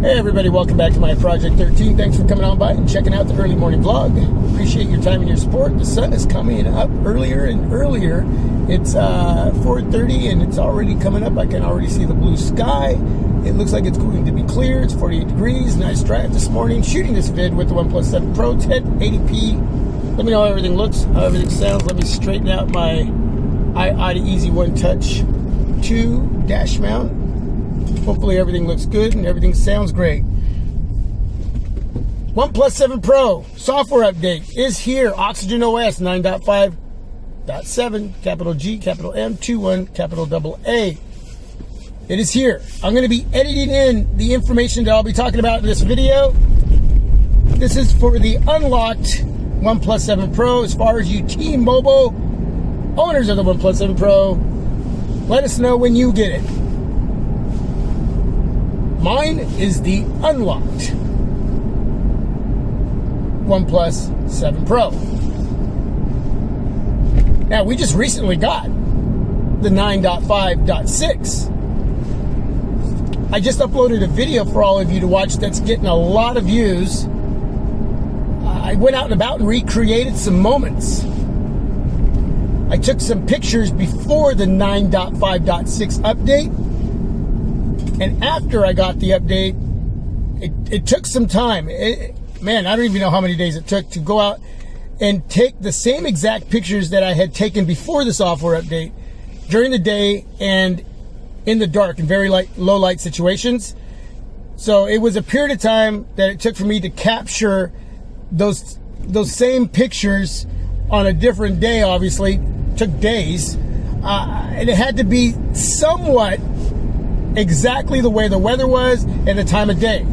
Hey everybody, welcome back to my Project 13. Thanks for coming on by and checking out the early morning vlog. Appreciate your time and your support. The sun is coming up earlier and earlier. It's 4:30 and it's already coming up. I can already see the blue sky. It looks like it's going to be clear. It's 48 degrees. Nice drive this morning. Shooting this vid with the OnePlus 7 Pro 1080p. Let me know how everything looks, how everything sounds. Let me straighten out my iAudio Easy One Touch 2 dash mount. Hopefully everything looks good and everything sounds great. OnePlus 7 Pro software update is here. Oxygen OS 9.5.7, capital G, capital M, 21, capital double A. It is here. I'm going to be editing in the information that I'll be talking about in this video. This is for the unlocked OnePlus 7 Pro. As far as you T-Mobile owners of the OnePlus 7 Pro, let us know when you get it. Mine is the unlocked OnePlus 7 Pro. Now, we just recently got the 9.5.6. I just uploaded a video for all of you to watch that's getting a lot of views. I went out and about and recreated some moments. I took some pictures before the 9.5.6 update. And after I got the update, it took some time. Man, I don't even know how many days it took to go out and take the same exact pictures that I had taken before the software update during the day and in the dark in very low light situations. So it was a period of time that it took for me to capture those same pictures on a different day. Obviously, it took days, and it had to be somewhat exactly the way the weather was and the time of day.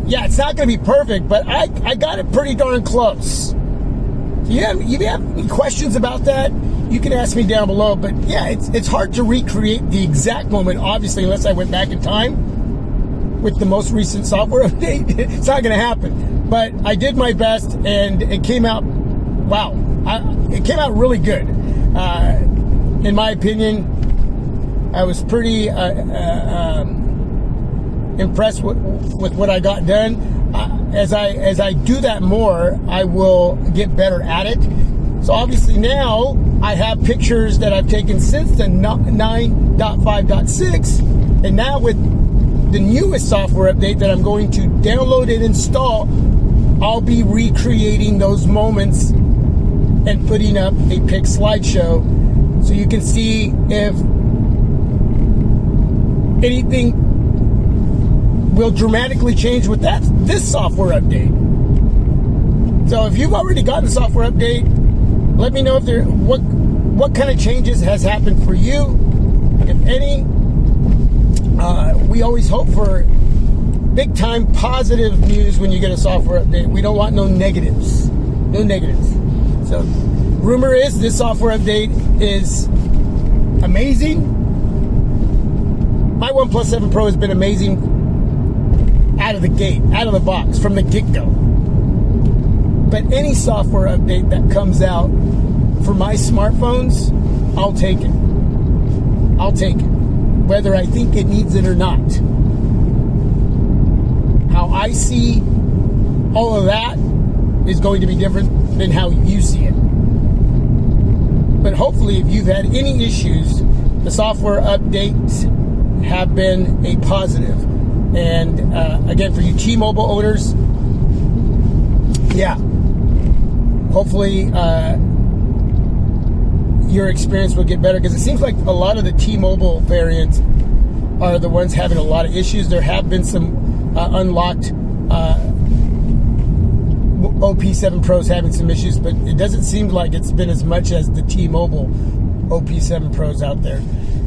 Yeah, it's not going to be perfect, but I got it pretty darn close. You have any questions about that? You can ask me down below. But yeah, it's hard to recreate the exact moment, obviously, unless I went back in time with the most recent software update. It's not going to happen. But I did my best, and it came out, wow, it came out really good. In my opinion, I was pretty impressed with what I got done. As I do that more, I will get better at it. So obviously now I have pictures that I've taken since the 9.5.6, and now with the newest software update that I'm going to download and install, I'll be recreating those moments and putting up a pic slideshow so you can see if anything will dramatically change with this software update. So if you've already gotten the software update, let me know if what kind of changes has happened for you, if any. We always hope for big time positive news when you get a software update. We don't want no negatives. No negatives. So rumor is this software update is amazing. My OnePlus 7 Pro has been amazing out of the gate, out of the box, from the get-go. But any software update that comes out for my smartphones, I'll take it. I'll take it, whether I think it needs it or not. How I see all of that is going to be different than how you see it. But hopefully, if you've had any issues, the software updates have been a positive. And again, for you T-Mobile owners, yeah, hopefully your experience will get better, because it seems like a lot of the T-Mobile variants are the ones having a lot of issues. There have been some unlocked OP7 Pros having some issues, but it doesn't seem like it's been as much as the T-Mobile OP7 Pros out there.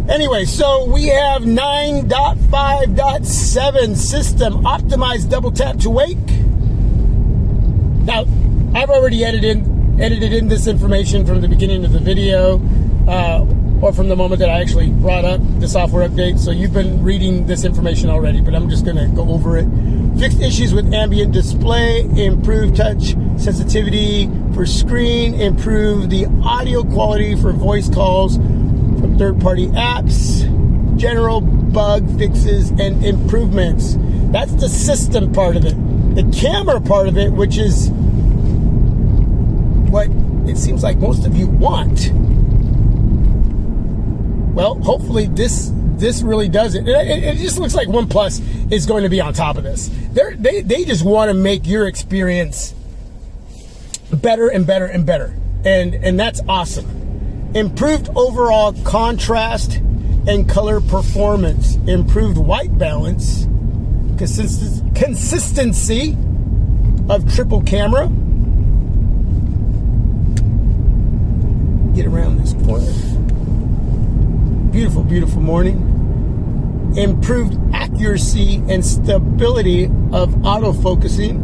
Anyway, so we have 9.5.7 system optimized double tap to wake. Now, I've already edited in this information from the beginning of the video, or from the moment that I actually brought up the software update. So you've been reading this information already, but I'm just going to go over it. Fixed issues with ambient display, improved touch sensitivity for screen, improve the audio quality for voice calls from third-party apps, general bug fixes and improvements. That's the system part of it. The camera part of it, which is what it seems like most of you want. Well, hopefully this really does it. It just looks like OnePlus is going to be on top of this. They just want to make your experience better and better and better. And that's awesome. Improved overall contrast and color performance. Improved white balance. Consistency of triple camera. Get around this corner. Beautiful, beautiful morning. Improved accuracy and stability of autofocusing.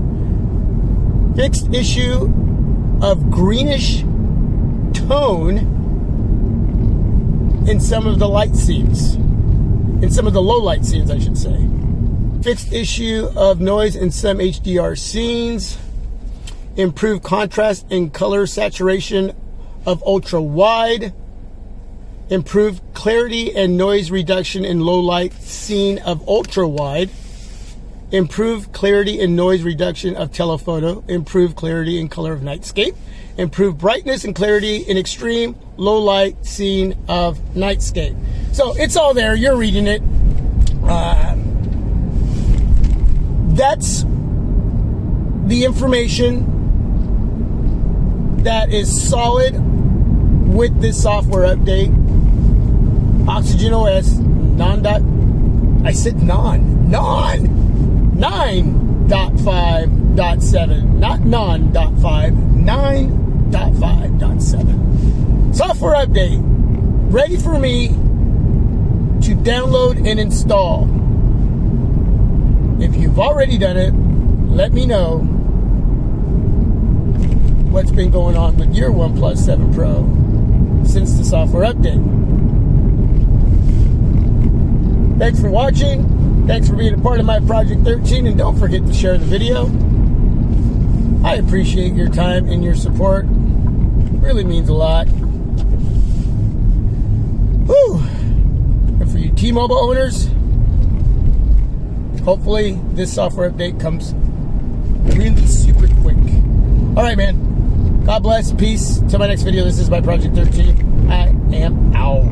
Fixed issue of greenish tone in some of the light scenes. In some of the low light scenes, I should say. Fixed issue of noise in some HDR scenes. Improved contrast and color saturation of ultra wide. Improved clarity and noise reduction in low light scene of ultra wide. Improved clarity and noise reduction of telephoto. Improved clarity and color of nightscape. Improved brightness and clarity in extreme low light scene of nightscape. So it's all there. You're reading it. That's the information that is solid with this software update. Oxygen OS 9.5.7, not non.5, 9.5.7. Software update ready for me to download and install. If you've already done it, let me know what's been going on with your OnePlus 7 Pro since the software update. Thanks for watching. Thanks for being a part of my Project 13, and don't forget to share the video. I appreciate your time and your support. It really means a lot. Whew. And for you T-Mobile owners, hopefully this software update comes really super quick. All right, man. God bless. Peace. Till my next video. This is my Project 13. I am out.